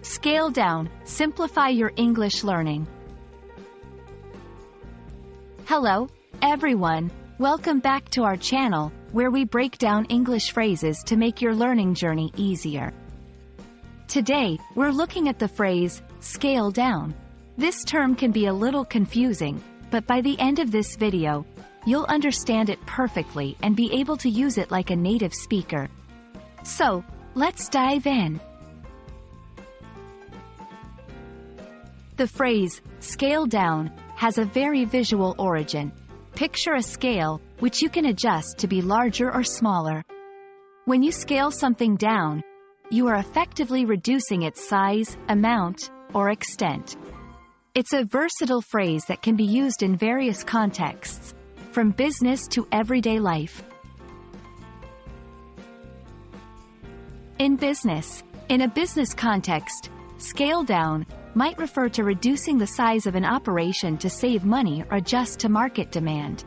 Scale down, simplify your English learning. Hello, everyone. Welcome back to our channel, where we break down English phrases to make your learning journey easier. Today, we're looking at the phrase, scale down. This term can be a little confusing, but by the end of this video, you'll understand it perfectly and be able to use it like a native speaker. So, let's dive in. The phrase, scale down, has a very visual origin. Picture a scale, which you can adjust to be larger or smaller. When you scale something down, you are effectively reducing its size, amount, or extent. It's a versatile phrase that can be used in various contexts, from business to everyday life. In business, in a business context, scale down might refer to reducing the size of an operation to save money or adjust to market demand.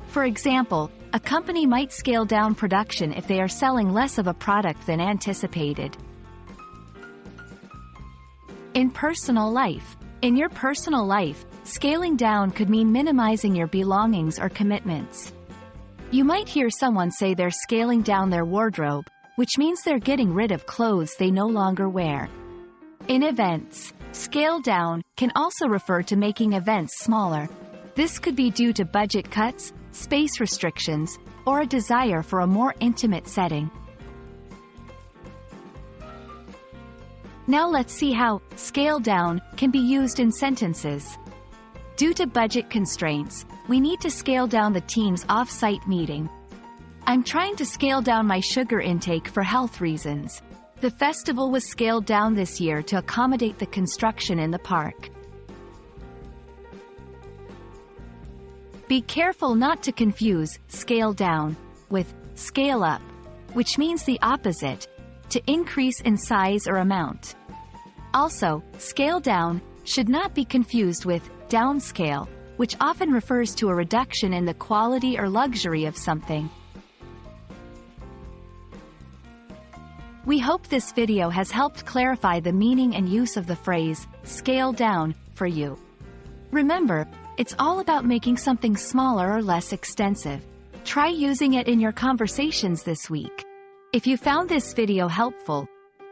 For example, a company might scale down production if they are selling less of a product than anticipated. In personal life, in your personal life, scaling down could mean minimizing your belongings or commitments. You might hear someone say they're scaling down their wardrobe, which means they're getting rid of clothes they no longer wear. In events, scale down can also refer to making events smaller. This could be due to budget cuts, space restrictions, or a desire for a more intimate setting. Now let's see how scale down can be used in sentences. Due to budget constraints, we need to scale down the team's off-site meeting. I'm trying to scale down my sugar intake for health reasons. The festival was scaled down this year to accommodate the construction in the park. Be careful not to confuse scale down with scale up, which means the opposite, to increase in size or amount. Also, scale down should not be confused with downscale, which often refers to a reduction in the quality or luxury of something. We hope this video has helped clarify the meaning and use of the phrase, scale down, for you. Remember, it's all about making something smaller or less extensive. Try using it in your conversations this week. If you found this video helpful,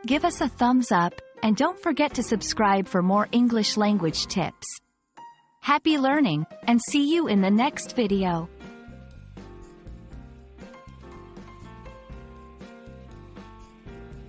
give us a thumbs up, and don't forget to subscribe for more English language tips. Happy learning, and see you in the next video.